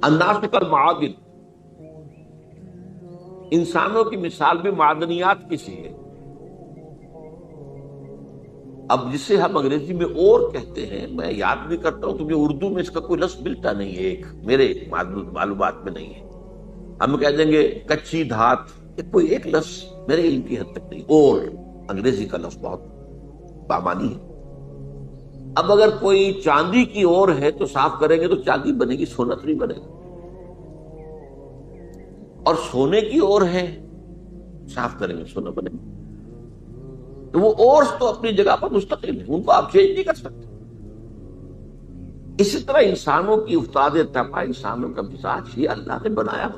الناس کالمعادن، انسانوں کی مثال بھی معدنیات کی سی ہے۔ اب جسے ہم انگریزی میں اور کہتے ہیں، میں یاد بھی کرتا ہوں تو مجھے اردو میں اس کا کوئی لفظ ملتا نہیں ہے، ایک میرے معلومات میں نہیں ہے۔ ہم کہہ دیں گے کچی دھات، یہ کوئی ایک لفظ میرے علم کی حد تک نہیں، اور انگریزی کا لفظ بہت بامانی ہے۔ اب اگر کوئی چاندی کی اور ہے تو صاف کریں گے تو چاندی بنے گی، سونا تو نہیں بنے گا، اور سونے کی اور ہے صاف کریں گے سونا بنے گا۔ تو وہ اورس تو اپنی جگہ پر مستقل ہے، ان کو آپ چینج نہیں کر سکتے۔ اسی طرح انسانوں کی افتاد طبع، انسانوں کا مزاج یہ اللہ نے بنایا۔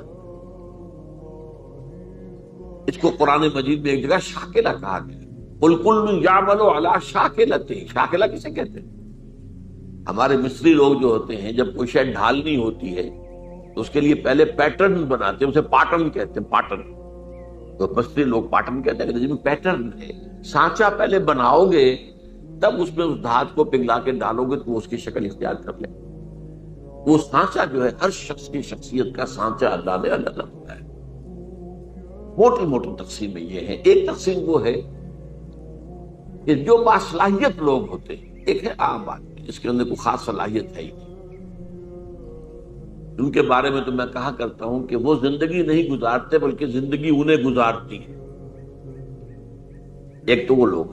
اس کو قرآن مجید میں ایک جگہ شاکلہ کہا گیا، قل کل یعمل علی شاکلتہ۔ شاکلہ کسے کہتے ہیں؟ ہمارے مصری لوگ جو ہوتے ہیں جب کوئی شے ڈھالنی ہوتی ہے تو اس کے لیے پہلے پیٹرن بناتے ہیں، اسے پاٹرن کہتے ہیں، پاٹرن۔ تو مصری لوگ پاٹرن کہتے ہیں کہ جس میں پیٹرن ہے، سانچہ پہلے بناؤ گے تب اس میں اس دھات کو پگھلا کے ڈالو گے تو اس کی شکل اختیار کر لے۔ وہ سانچہ جو ہے ہر شخص کی شخصیت کا سانچہ اللہ نے الگ الگ بنایا ہے۔ موٹی موٹی تقسیمیں یہ ہیں۔ ایک تقسیم وہ ہے کہ جو باصلاحیت لوگ ہوتے ہیں، ایک ہے عام آدمی جس کے اندر کوئی خاص صلاحیت ہے ہی نہیں، ان کے بارے میں تو میں کہا کرتا ہوں کہ وہ زندگی نہیں گزارتے بلکہ زندگی انہیں گزارتی ہے۔ ایک تو وہ لوگ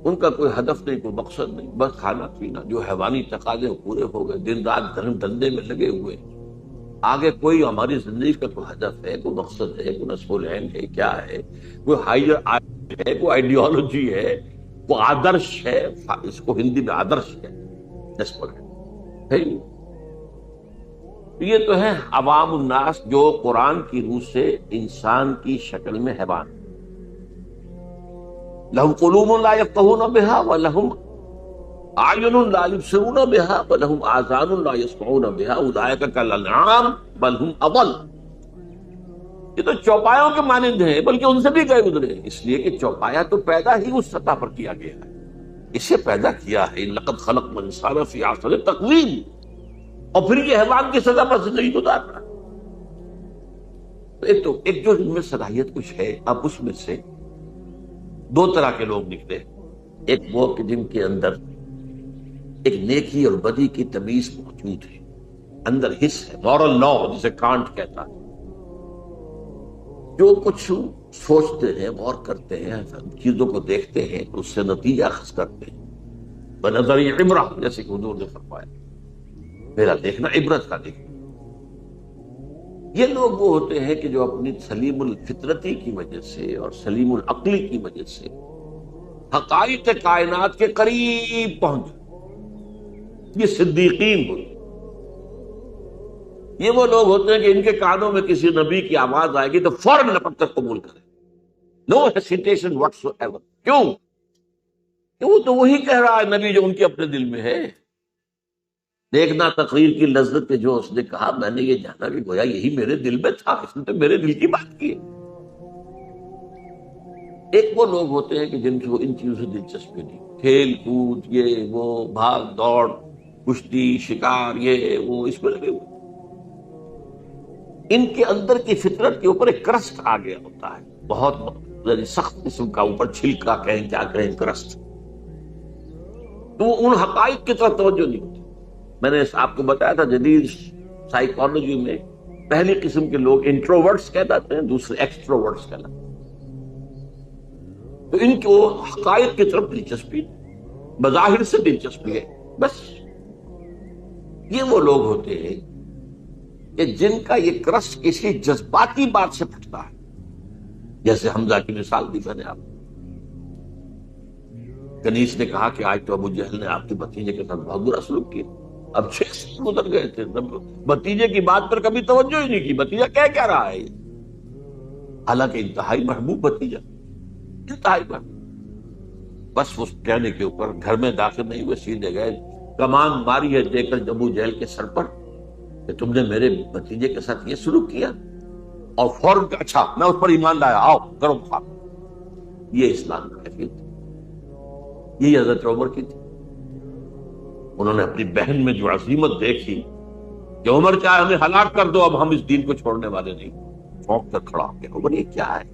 ان کا کوئی ہدف نہیں، کوئی مقصد نہیں، بس کھانا پینا، جو حیوانی تقاضے پورے ہو گئے، دن رات دھندے میں لگے ہوئے، آگے کوئی ہماری زندگی کا کوئی ہدف ہے، کوئی مقصد ہے، کوئی نصب العین ہے، کیا ہے، کوئی ہائر ہے، کوئی آئیڈیالوجی ہے، کوئی آدرش ہے، اس کو ہندی میں آدرش ہے، نصب العین ہے۔ یہ تو ہے عوام الناس جو قرآن کی روح سے انسان کی شکل میں حیوان، لہم قلوب لا یفقہون بہا ولہم اعین لا یبصرون بہا ولہم آذان لا یسمعون بہا اولئک کالانعام بل ہم اضل۔ یہ تو چوپایوں کے مانند ہیں بلکہ ان سے بھی گئے گزرے، اس لیے کہ چوپایا تو پیدا ہی اس سطح پر کیا گیا ہے، اسے پیدا کیا ہے، لقد خلقنا الانسان فی احسن تقویم، اور پھر یہ حیوان کی سزا پر زندگی گزار رہا ہے۔ تو ایک جو ان میں صلاحیت کچھ ہے، اب اس میں سے دو طرح کے لوگ نکلے، ایک وہ کہ جن کے اندر ایک نیکی اور بدی کی تمیز موجود ہے، اندر حس ہے، مورل لا جسے کانٹ کہتا ہے، جو کچھ سوچتے ہیں، غور کرتے ہیں، چیزوں کو دیکھتے ہیں، اس سے نتیجہ اخذ کرتے ہیں، بنظر عبرہ، جیسے کہ حضور نے فرمایا میرا دیکھنا عبرت کا دیکھنا۔ یہ لوگ وہ ہوتے ہیں کہ جو اپنی سلیم الفطرتی کی وجہ سے اور سلیم العقلی کی وجہ سے حقائق کائنات کے قریب پہنچ، یہ صدیقین ہوتے ہیں۔ یہ وہ لوگ ہوتے ہیں کہ ان کے کانوں میں کسی نبی کی آواز آئے گی تو فوراً لپک کر قبول کریں، نو ہیسیٹیشن واٹس ایور۔ کیوں؟ کہ وہ تو وہی کہہ رہا ہے نبی جو ان کے اپنے دل میں ہے۔ دیکھنا تقریر کی لذت کے جو اس نے کہا، میں نے یہ جانا کہ گویا یہی میرے دل میں تھا، اس نے تو میرے دل کی بات کی۔ ایک وہ لوگ ہوتے ہیں کہ جن کو ان چیزوں سے دلچسپی نہیں، کھیل کود، یہ وہ، بھاگ دوڑ، کشتی، شکار، یہ وہ، اس میں لگے ہوئے۔ ان کے اندر کی فطرت کے اوپر ایک کرسٹ آ گیا ہوتا ہے، بہت سخت قسم کا، اوپر چھلکا کہیں کیا کہیں، کرسٹ۔ تو وہ ان حقائق کی طرف توجہ نہیں ہوتی۔ میں نے آپ کو بتایا تھا جدید سائیکالوجی میں پہلی قسم کے لوگ انٹروورٹس کہلاتے ہیں، دوسرے ایکسٹروورٹس کہلاتے ہیں۔ تو ان کو حقائق کی طرف دلچسپی، بظاہر سے دلچسپی ہے بس۔ یہ وہ لوگ ہوتے ہیں کہ جن کا یہ کرسٹ کسی جذباتی بات سے پھٹتا ہے، جیسے حمزہ کی مثال دی میں نے آپ کو۔ کنیز نے کہا کہ آج تو ابو جہل نے آپ کے بھتیجے کے ساتھ بہت برا سلوک کیا، اب 6 سال گزر گئے تھے، بھتیجے کی بات پر کبھی توجہ ہی نہیں کی، بھتیجا کیا رہا ہے، حالانکہ انتہائی محبوب بھتیجا، انتہائی محبوب۔ بس اس کہنے کے اوپر گھر میں داخل نہیں ہوئے، سیدھے گئے، کمان ماری ہے دے کر ابو جہل کے سر پر کہ تم نے میرے بھتیجے کے ساتھ یہ سلوک کیا، اور فوراً کہ اچھا میں اس پر ایمان لایا، آؤ کرو خواب۔ یہ اسلام کا حیثیت تھی، یہ حضرت عمر کی تھی۔ انہوں نے اپنی بہن میں جو عظیمت دیکھی کہ عمر چاہے ہمیں ہلاک کر دو، اب ہم اس دین کو چھوڑنے والے نہیں. چونک کر کھڑا ہو گیا. عمر یہ کیا ہے؟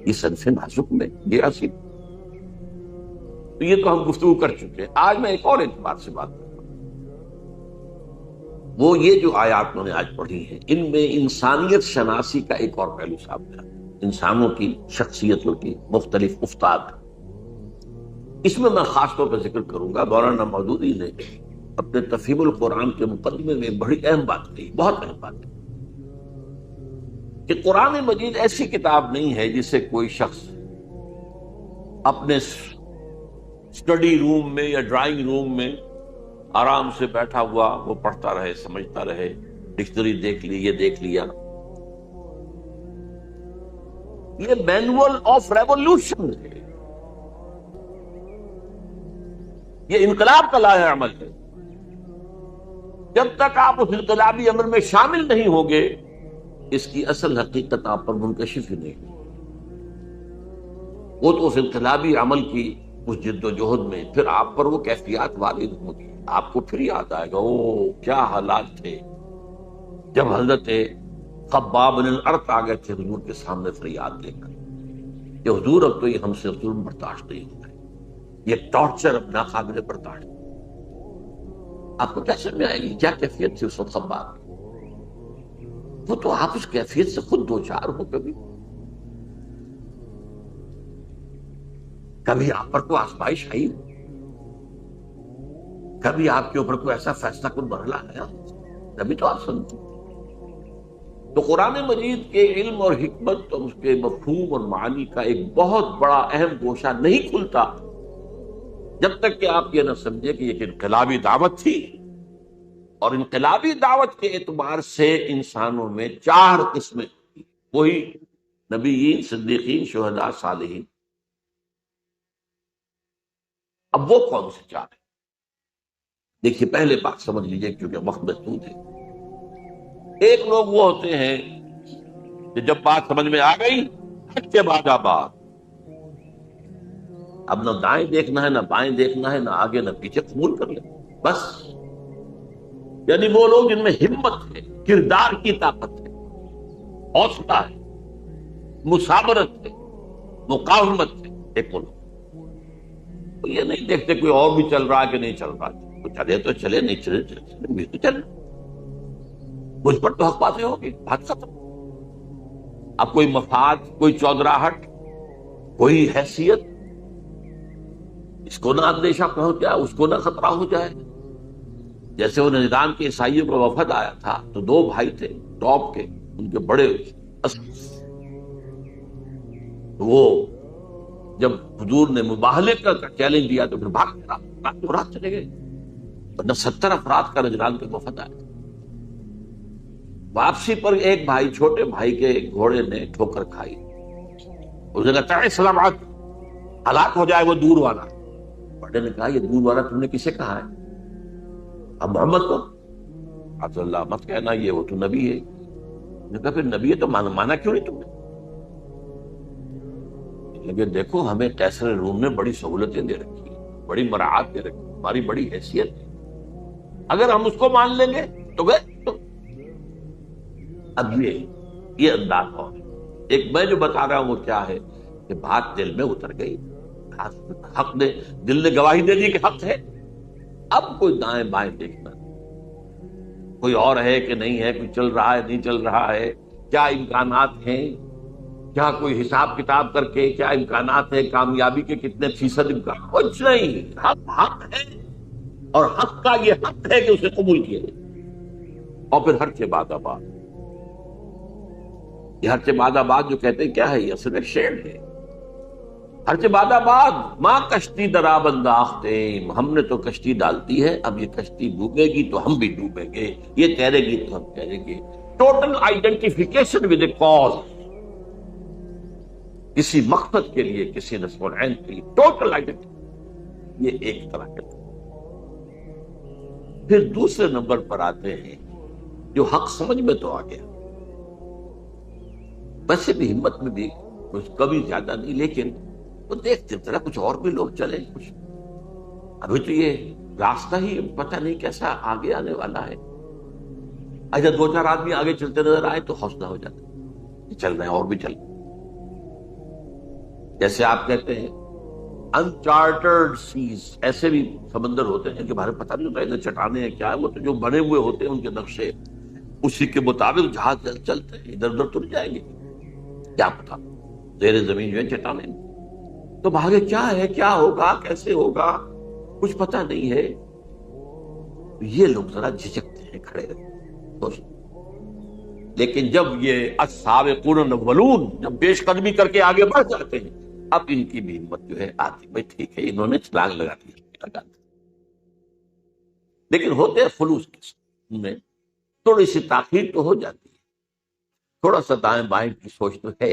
یہ صنف نازک میں یہ اصل. تو یہ تو ہم گفتگو کر چکے ہیں. آج میں ایک اور اعتبار سے بات کروں. وہ یہ جو آیات میں نے آج پڑھی ہیں، ان میں انسانیت شناسی کا ایک اور پہلو سامنے آتا ہے، انسانوں کی شخصیتوں کی مختلف افتاد. اس میں خاص طور پر ذکر کروں گا، مولانا مودودی نے اپنے تفہیم القرآن کے مقدمے میں بڑی اہم بات کہی، بہت اہم بات ہے، کہ قرآن مجید ایسی کتاب نہیں ہے جسے کوئی شخص اپنے اسٹڈی روم میں یا ڈرائنگ روم میں آرام سے بیٹھا ہوا وہ پڑھتا رہے، سمجھتا رہے، ڈکشنری دیکھ لی، یہ دیکھ لیا. یہ مینول آف ریولیوشن ہے، یہ انقلاب کا لائحہ عمل ہے. جب تک آپ اس انقلابی عمل میں شامل نہیں ہوگے، اس کی اصل حقیقت آپ پر منکشف ہی نہیں. وہ تو اس انقلابی عمل کی اس جد و جہد میں پھر آپ پر وہ کیفیات وارد ہوگی. آپ کو پھر یاد آئے گا او کیا حالات تھے جب حضرت خباب بن الارت آ گئے تھے حضور کے سامنے فریاد لے کر کہ حضور اب تو یہ ہم سے ظلم برداشت نہیں ہو رہا، یہ ٹارچر اب ناقابل برداشت. آپ کو کیا سمجھ آئے گی کیا کیفیت تھی اس وقت خباب کی؟ وہ تو آپ اس کیفیت سے خود دو چار ہو. کبھی آپ پر کوئی آزمائش آئی، کبھی آپ کے اوپر کوئی ایسا فیصلہ کن مرحلہ آیا، کبھی تو آپ سنتے. تو قرآن مجید کے علم اور حکمت اور اس کے مفہوم اور معانی کا ایک بہت بڑا اہم گوشہ نہیں کھلتا جب تک کہ آپ یہ نہ سمجھے کہ یہ انقلابی دعوت تھی. اور انقلابی دعوت کے اعتبار سے انسانوں میں چار قسمیں تھیں، وہی نبیین، صدیقین، شہداء، صالحین. اب وہ کون سے چار ہیں؟ دیکھیے پہلے بات سمجھ لیجئے کیونکہ وقت محدود ہے. ایک لوگ وہ ہوتے ہیں کہ جب بات سمجھ میں آ گئی ہٹ کے بعد آباد، اب نہ دائیں دیکھنا ہے، نہ بائیں دیکھنا ہے، نہ آگے نہ پیچھے، قبول کر لیں بس. یعنی وہ لوگ جن میں ہمت ہے، کردار کی طاقت ہے، حوصلہ ہے، مثابرت ہے، مقاومت ہے. ایک وہ لوگ تو یہ نہیں دیکھتے کوئی اور بھی چل رہا ہے کہ نہیں چل رہا، تو چلے تو چلے، نہیں چلے چلے بھی تو چلے، مجھ پر تو حق باتیں ہوگی، بات ختم. اب کوئی مفاد، کوئی چودراہٹ، کوئی حیثیت، اس کو نہ اندیشہ پہنچ جائے، اس کو نہ خطرہ ہو جائے. جیسے وہ نجران کے عیسائیوں کا وفد آیا تھا تو دو بھائی تھے ٹاپ کے، ان کے بڑے وہ جب حضور نے مباہلے کا چیلنج دیا تو پھر رات چلے گئے. ورنہ 70 افراد کا نجران کے وفد آیا. واپسی پر ایک بھائی، چھوٹے بھائی کے گھوڑے نے ٹھوکر کھائی، اس نے کہا چاہے سلامات ہلاک ہو جائے وہ دور والا. بڑے نے کہا یہ دور والا تم نے کسے کہا ہے؟ اب محمد کو. عبد اللہ مت کہنا، یہ وہ تو نبی ہے. نے کہا پھر نبی ہے تو مانا کیوں نہیں تم نے؟ لیکن دیکھو ہمیں کیسر روم نے بڑی سہولتیں دے رکھی، بڑی مراعات دے رکھی، ہماری بڑی حیثیت ہے، اگر ہم اس کو مان لیں گے تو گئے. تو اب یہ انداز اور ایک میں جو بتا رہا ہوں وہ کیا ہے کہ بات دل میں اتر گئی، حق نے، دل نے گواہی دے دی کہ حق ہے. اب کوئی دائیں بائیں دیکھنا، کوئی اور ہے کہ نہیں ہے، کوئی چل رہا ہے نہیں چل رہا ہے، کیا امکانات ہیں، کیا کوئی حساب کتاب کر کے کیا امکانات ہیں، کامیابی کے کتنے فیصد امکان، کچھ نہیں. حق ہے اور حق کا یہ حق ہے کہ اسے قبول کیا جائے. اور پھر ہر کے بعد آباد، یہ ہر کے بعد آباد جو کہتے ہیں کیا ہے، یہ اصل میں شعر ہے. ہر کے بعد آباد ماں کشتی دراب انداختے، ہم نے تو کشتی ڈالتی ہے، اب یہ کشتی ڈوبے گی تو ہم بھی ڈوبیں گے، یہ تیرے گی تو ہم تیریں گے. Total identification with a cause, کسی مقصد کے لیے، کسی نصب العین کے لیے ٹوٹل آئیڈینٹی، یہ ایک طرح کا. پھر دوسرے نمبر پر آتے ہیں جو حق سمجھ میں تو آ گیا، ویسے بھی ہمت میں بھی کچھ کبھی زیادہ نہیں، لیکن وہ دیکھتے طرح کچھ اور بھی لوگ چلے، کچھ ابھی تو یہ راستہ ہی پتہ نہیں کیسا آگے آنے والا ہے. اچھا 2-4 آدمی آگے چلتے نظر آئے تو حوصلہ ہو جاتا ہے، چل رہے ہیں اور بھی چل رہے ہیں۔ جیسے آپ کہتے ہیں انچارٹرڈ سیز، ایسے بھی سمندر ہوتے ہیں کہ بارے پتہ نہیں ہوتا ادھر چٹانیں ہیں کیا ہے، وہ تو جو بنے ہوئے ہوتے ہیں ان کے نقشے اسی کے مطابق جہاز چلتے ہیں، ادھر ادھر تو نہیں جائیں گے، کیا پتا زیر زمین جو ہے چٹانیں، تو آگے کیا ہے، کیا ہوگا، کیسے ہوگا، کچھ پتہ نہیں ہے۔ یہ لوگ ذرا جھجکتے ہیں کھڑے رہتے، لیکن جب یہ السابقون الاولون جب پیش قدمی کر کے آگے بڑھ جاتے ہیں، اب ان کی بھی ہمت جو ہے آتی، بھائی ٹھیک ہے انہوں نے چھلانگ لگا دی، لیکن ہوتے ہیں خلوص کے ساتھ، ان میں تھوڑی سی تاخیر تو ہو جاتی ہے، تھوڑا سا دائیں بائیں کی سوچ تو ہے،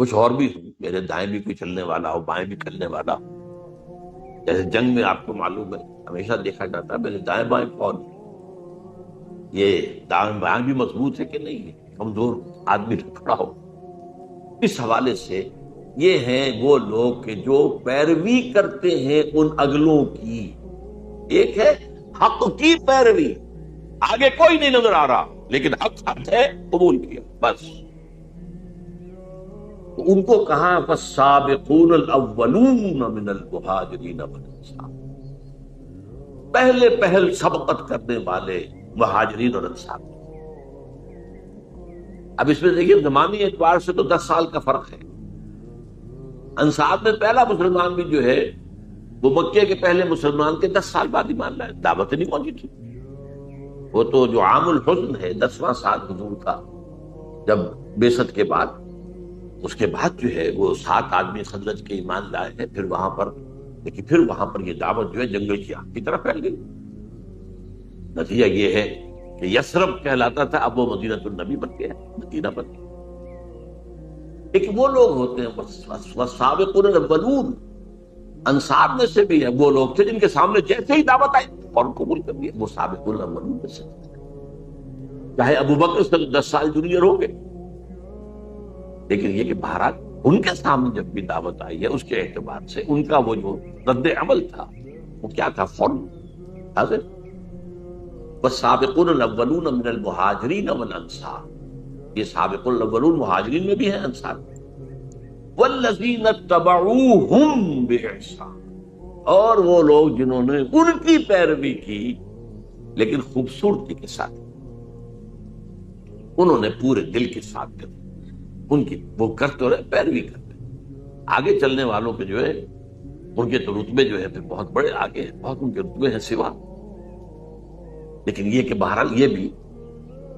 کچھ اور بھی ہوں، میرے دائیں بھی کوئی چلنے والا ہو بائیں بھی چلنے والا ہو۔ جیسے جنگ میں آپ کو معلوم ہے ہمیشہ دیکھا جاتا ہے میرے دائیں بائیں کون، یہ دائیں بائیں بھی مضبوط ہے کہ نہیں ہے، کمزور آدمی کھڑا ہو۔ اس حوالے سے یہ ہیں وہ لوگ کہ جو پیروی کرتے ہیں ان اگلوں کی، ایک ہے حق کی پیروی، آگے کوئی نہیں نظر آ رہا لیکن حق حق ہے، قبول کیا بس۔ تو ان کو کہا فالسابقون الاولون من المہاجرین والانصار، پہلے پہل سبقت کرنے والے مہاجرین اور انصار۔ اب اس میں دیکھیے زمانی اعتبار سے تو 10 سال کا فرق ہے، انصار میں پہلا مسلمان بھی جو ہے وہ مکے کے پہلے مسلمان کے 10 سال بعد ایمان لائے، دعوت نہیں پہنچی تھی، وہ تو جو عام الحزن ہے 10واں سال حضور کا جب بعثت کے بعد، اس کے بعد جو ہے وہ 7 آدمی خزرج کے ایمان لائے ہیں، پھر وہاں پر لیکن پھر وہاں پر یہ دعوت جو ہے جنگل کی آگ کی طرف پھیل گئی۔ نتیجہ یہ ہے کہ یثرب کہلاتا تھا، اب وہ مدینہ النبی بن گیا، مدینہ بن گیا۔ لیکن وہ لوگ ہوتے ہیں والسابقون الاولون، انصار میں سے بھی ہے وہ لوگ تھے جن کے سامنے جیسے ہی دعوت آئی اور قبول کر لیا، وہ سابقون الاولون میں سے، چاہے ابو بکر سے 10 سال جونیئر ہو گئے، لیکن یہ کہ بہرحال ان کے سامنے جب بھی دعوت آئی ہے اس کے اعتبار سے ان کا وہ جو رد عمل تھا وہ کیا تھا، فوراً حاضر۔ والسابقون الاولون من المہاجرین والانصار، یہ سابقون الاولون مہاجرین میں بھی ہیں، انصار میں۔ والذین اتبعوہم بإحسان، اور وہ لوگ جنہوں نے ان کی پیروی کی لیکن خوبصورتی کے ساتھ، انہوں نے پورے دل کے ساتھ کر ان کی وہ کرتے رہے، پیروی کرتے، آگے چلنے والوں کے جو ہے ان کے تو رتبے جو ہے پھر بہت بڑے آگے ہیں، بہت ان کے رتبے ہیں سوا، لیکن یہ کہ بہرحال یہ بھی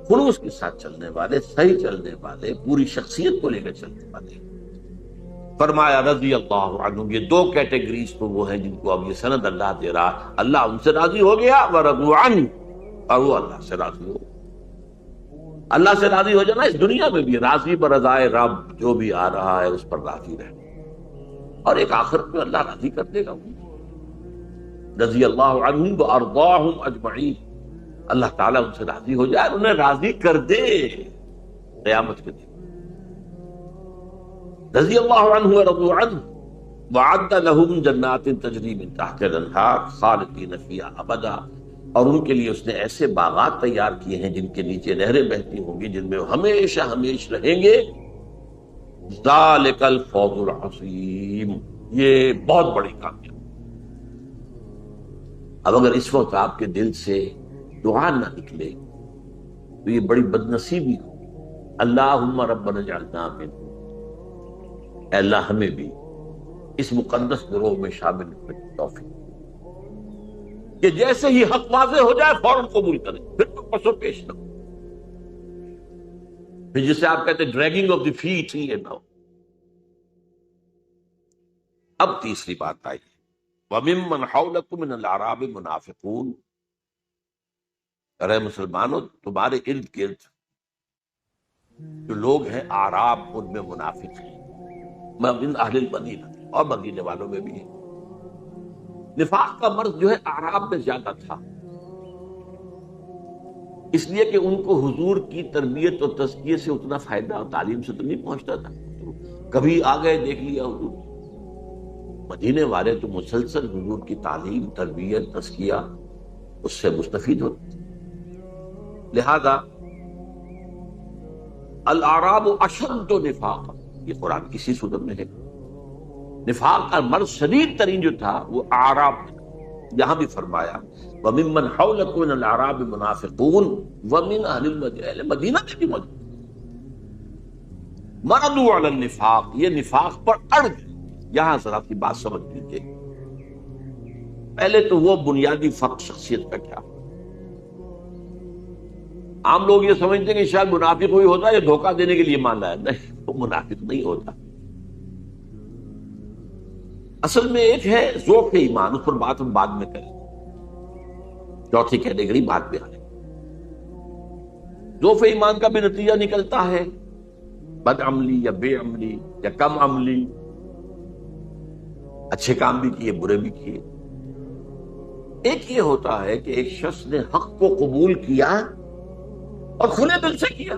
خلوص کے ساتھ چلنے والے، صحیح چلنے والے، پوری شخصیت کو لے کر چلنے والے۔ فرمایا رضی اللہ عنہم، یہ 2 کیٹیگریز تو وہ ہیں جن کو اب یہ سند اللہ دے رہا، اللہ ان سے راضی ہو گیا، ورضوا عنہ، اور وہ اللہ سے راضی ہو۔ اللہ سے راضی ہو جانا اس دنیا میں بھی، راضی برضائے رب، جو بھی آ رہا ہے اس پر راضی رہنا، اور ایک آخرت میں اللہ راضی کر دے گا۔ رضی اللہ عنہم وارضاہم اجمعین، اللہ تعالیٰ ان سے راضی ہو جائے، انہیں راضی کر دے قیامت کے دن۔ رضی اللہ عنہ ورضوا عنہ وعد لہم جنات تجری من تحتها الانہار خالدین فیہا ابدا، اور ان کے لیے اس نے ایسے باغات تیار کیے ہیں جن کے نیچے نہریں بہتی ہوں گی، جن میں وہ ہمیشہ ہمیشہ رہیں گے۔ ذالک الفوز العظیم، یہ بہت بڑی کامیابی۔ اب اگر اس وقت آپ کے دل سے دعا نہ نکلے تو یہ بڑی بدنصیبی ہوگی۔ اللہم ربنا اجعلنا منہم، اے اللہ ہمیں بھی اس مقدس گروہ میں شامل ہونے کی توفیق کہ جیسے ہی حق واضح ہو جائے فوراً قبول کریں، پھر تو پسو پیش نہ ہو، پھر جسے آپ کہتے ہیں ڈریگنگ آف دی فیٹ ہی نہ ہو۔ اب تیسری بات آئی، وَمِمَّنْ حَوْلَكُمْ مِنَ الْأَعْرَابِ مُنَافِقُونَ، ارے مسلمانوں تمہارے ارد گرد جو لوگ ہیں اعراب ان میں منافق ہیں، من اہل المدینہ، اور مدینے والوں میں بھی ہے۔ نفاق کا مرض جو ہے اعراب میں زیادہ تھا، اس لیے کہ ان کو حضور کی تربیت اور تزکیے سے اتنا فائدہ اور تعلیم سے تو نہیں پہنچتا تھا، کبھی آ گئے دیکھ لیا حضور۔ مدینے والے تو مسلسل حضور کی تعلیم، تربیت، تزکیہ اس سے مستفید ہوتے تھے۔ لہذا الاعراب اشد نفاقا، یہ قرآن کسی صورت میں ہے۔ نفاق کا مرض شدید ترین جو تھا وہ اعراب میں، یہاں بھی فرمایا وَمِمَّنْ حَوْلَكُمْ مِنَ الْأَعْرَابِ مُنَافِقُونَ وَمِنْ أَهْلِ الْمَدِينَةِ، مدینہ میں بھی موجود مردوا علی النفاق، یہ نفاق پر اڑ گئے۔ یہاں ذرا کی بات سمجھ لیجیے، پہلے تو وہ بنیادی فرق شخصیت کا کیا؟ عام لوگ یہ سمجھتے ہیں کہ شاید منافق کوئی ہوتا ہے یہ دھوکہ دینے کے لیے مان رہا ہے، نہیں، وہ منافق نہیں ہوتا۔ اصل میں ایک ہے ذوق ایمان، اس پر بات ہم بعد میں کریں، چوتھی کیٹیگری بعد میں آئے۔ ذوق ایمان کا بھی نتیجہ نکلتا ہے بد عملی یا بے عملی یا کم عملی، اچھے کام بھی کیے برے بھی کیے۔ ایک یہ ہوتا ہے کہ ایک شخص نے حق کو قبول کیا اور کھلے دل سے کیا،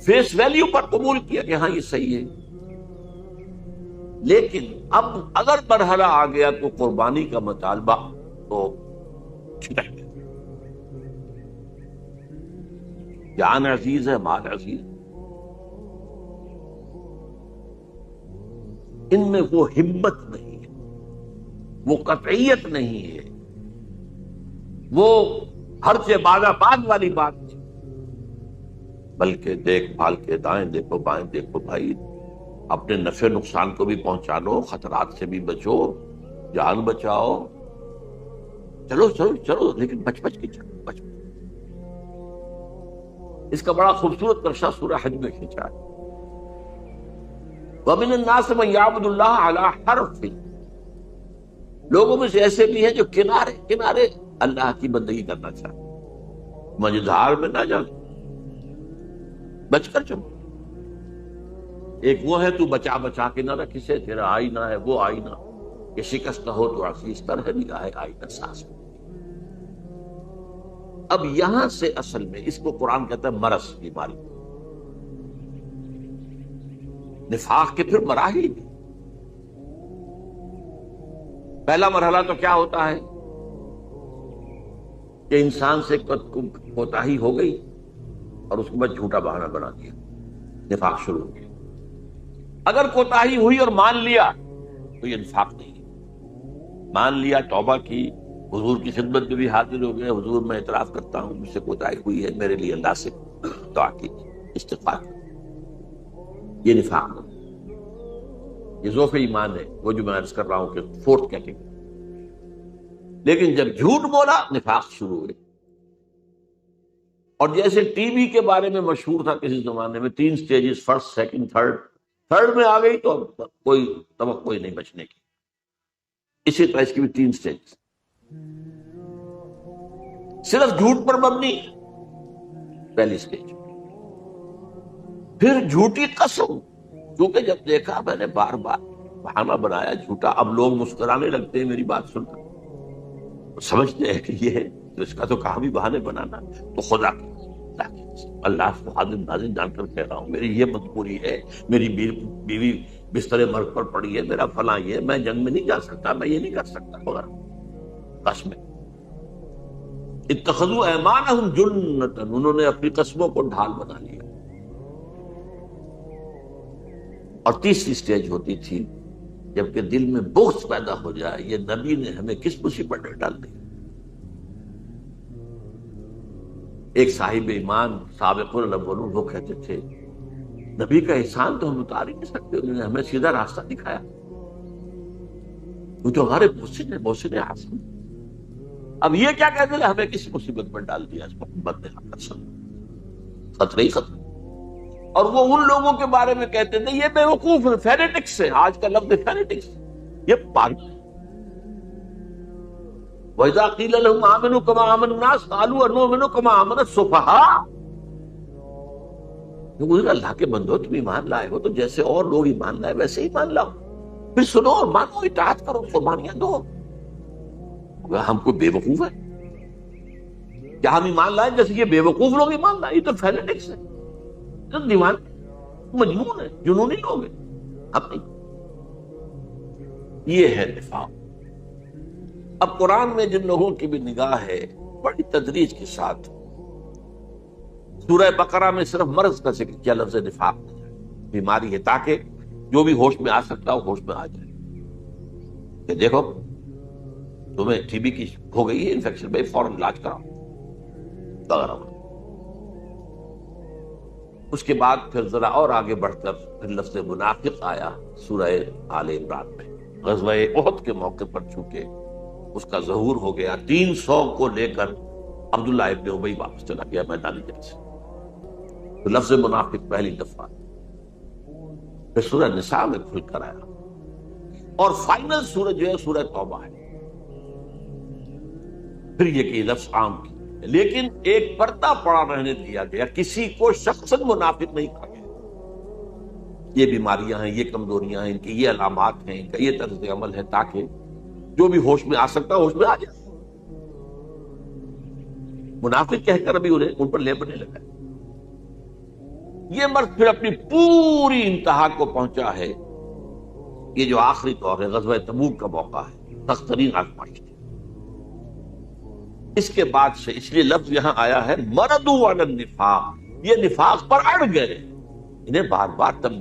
فیس ویلیو پر قبول کیا کہ ہاں یہ صحیح ہے، لیکن اب اگر مرحلہ آ گیا تو قربانی کا مطالبہ تو چھٹک گیا۔ جان عزیز ہے، مال عزیز، ان میں وہ ہمت نہیں ہے، وہ قطعیت نہیں ہے، وہ ہر سے بازا باز والی بات نہیں، بلکہ دیکھ بھال کے دائیں دیکھو بائیں دیکھو بھائی، اپنے نفع نقصان کو بھی پہنچانو، خطرات سے بھی بچو، جان بچاؤ، چلو چلو چلو، لیکن بچ بچ کے چلو، بچ بچ۔ اس کا بڑا خوبصورت نقشہ سورہ حج میں کھینچا ہے، وَمِنَ النَّاسِ مَن يَعْبُدُ اللَّهَ عَلَى حَرْفٍ، لوگوں میں سے ایسے بھی ہیں جو کنارے کنارے اللہ کی بندگی کرنا چاہتے، مجھار میں نہ جاؤ، بچ کر چلو۔ ایک وہ ہے تو بچا بچا کے نہ رکھ اسے، تیرا آئینہ ہے وہ آئینہ کہ شکست ہو تو عزیز تر ہے نگاہ آئینہ ساز۔ اب یہاں سے اصل میں اس کو قرآن کہتا ہے مرض، بیماری۔ نفاق کے پھر مراحل بھی، پہلا مرحلہ تو کیا ہوتا ہے کہ انسان سے کوتاہی ہو گئی اور اس کے بعد جھوٹا بہانہ بنا دیا، نفاق شروع ہو گیا۔ اگر کوتاہی ہوئی اور مان لیا تو یہ نفاق نہیں ہے، مان لیا، توبہ کی، حضور کی خدمت میں بھی حاضر ہو گئے، حضور میں اعتراف کرتا ہوں مجھ سے کوتاہی ہوئی ہے، میرے لیے اللہ سے دعا کیجیے، استغفار، یہ نفاق نہیں، یہ ذوق ایمان ہے، وہ جو میں عرض کر رہا ہوں کہ فورتھ کیٹیگری۔ لیکن جب جھوٹ بولا نفاق شروع ہوئے، اور جیسے ٹی بی کے بارے میں مشہور تھا کسی زمانے میں، 3 سٹیجز، فرسٹ سیکنڈ تھرڈ میں آ گئی تو کوئی توقع نہیں بچنے کی، اسی طرح اس کی بھی 3 سٹیجز، صرف جھوٹ پر مبنی پہلی سٹیج، پھر جھوٹی قسم، کیونکہ جب دیکھا میں نے بار بار بہانہ بنایا جھوٹا، اب لوگ مسکرانے لگتے ہیں میری بات سن کر، سمجھتے ہیں کہ یہ ہے تو اس کا تو کہاں بھی بہانے بنانا، تو خدا اللہ کو حاضر ناظر جان کر کہہ رہا ہوں میری یہ مجبوری ہے، میری بیوی بستر مرگ پر پڑی ہے، میرا فلاں یہ، میں جنگ میں نہیں جا سکتا، میں یہ نہیں کر سکتا وغیرہ، قسمیں۔ اتخذوا ایمانہم جنۃ، انہوں نے اپنی قسموں کو ڈھال بنا لیا۔ اور تیسری سٹیج ہوتی تھی جبکہ دل میں بغض پیدا ہو جائے، یہ نبی نے ہمیں کس مصیبت میں ڈال دیا۔ ایک صاحب ایمان سابقون الاولون وہ کہتے تھے نبی کا احسان تو ہم اتار ہی نہیں سکتے، انہوں نے ہمیں سیدھا راستہ دکھایا، وہ تو ہمارے محسن حسن۔ اب یہ کیا کہتے ہیں ہمیں کس مصیبت میں ڈال دیا، اس محمد نے خطرے ہی خطرے۔ اور وہ ان لوگوں کے بارے میں کہتے تھے یہ بے وقوف ہیں، فینیٹکس ہیں، آج کا لفظ فینیٹکس، یہ پاگل۔ وَإِذَا قِيلَ لَهُمْ آمِنُوا كَمَا آمَنَ النَّاسُ قَالُوا أَنُؤْمِنُ كَمَا آمَنَ السُّفَهَاءُ، اللہ کے بندو تم ایمان لائے ہو تو جیسے اور لوگ ایمان لائے ویسے ایمان لاؤ، پھر سنو اور مانو، اطاعت کرو، قربانیاں دو۔ ہم کو بے وقوف ہے کیا ہم ایمان لائیں جیسے یہ بے وقوف لوگ ایمان لائیں؟ یہ تو فینیٹکس ہے، دیوان مجنون ہے، جنونی لوگ ہیں، اب نہیں۔ یہ ہے نفاق۔ اب قرآن میں جن لوگوں کی بھی نگاہ ہے بڑی تدریج کے ساتھ سورہ بقرہ میں صرف مرض کا ذکر کیا، لفظ نفاق نہیں ہے، بیماری ہے، تاکہ جو بھی ہوش میں آ سکتا ہو ہوش میں آ جائے کہ دیکھو تمہیں ٹی بی کی ہو گئی ہے انفیکشن، بھائی فوراً علاج کراؤ وغیرہ۔ اس کے بعد پھر ذرا اور آگے بڑھ کر پھر لفظ منافق آیا سورہ آل عمران میں۔ غزوہ احد کے موقع پر چونکہ اس کا ظہور ہو گیا، 300 کو لے کر عبداللہ ابن ابی واپس چلا گیا میدان جنگ سے، تو لفظ منافق پہلی دفعہ پھر سورہ نساء میں کھل کر آیا، اور فائنل سورہ جو ہے سورہ توبہ ہے۔ پھر یہ کہ لفظ عام کی، لیکن ایک پردہ پڑا رہنے دیا گیا، کسی کو شخصاً منافق نہیں کہا گیا۔ یہ بیماریاں ہیں، یہ کمزوریاں ہیں، ان کی یہ علامات ہیں، ان کا یہ طرز عمل ہے، تاکہ جو بھی ہوش میں آ سکتا ہوش میں آ جائے۔ منافق کہہ کر ابھی ان پر لیبلنے لگا۔ یہ مرض پھر اپنی پوری انتہا کو پہنچا ہے، یہ جو آخری دور ہے غزوہ تبوک کا موقع ہے، سخت ترین آزمائش تھی۔ اس کے بعد سے اس لیے لفظ یہاں آیا ہے مردوا علی النفاق، یہ نفاق پر اڑ گئے، انہیں بار بار تنبیہ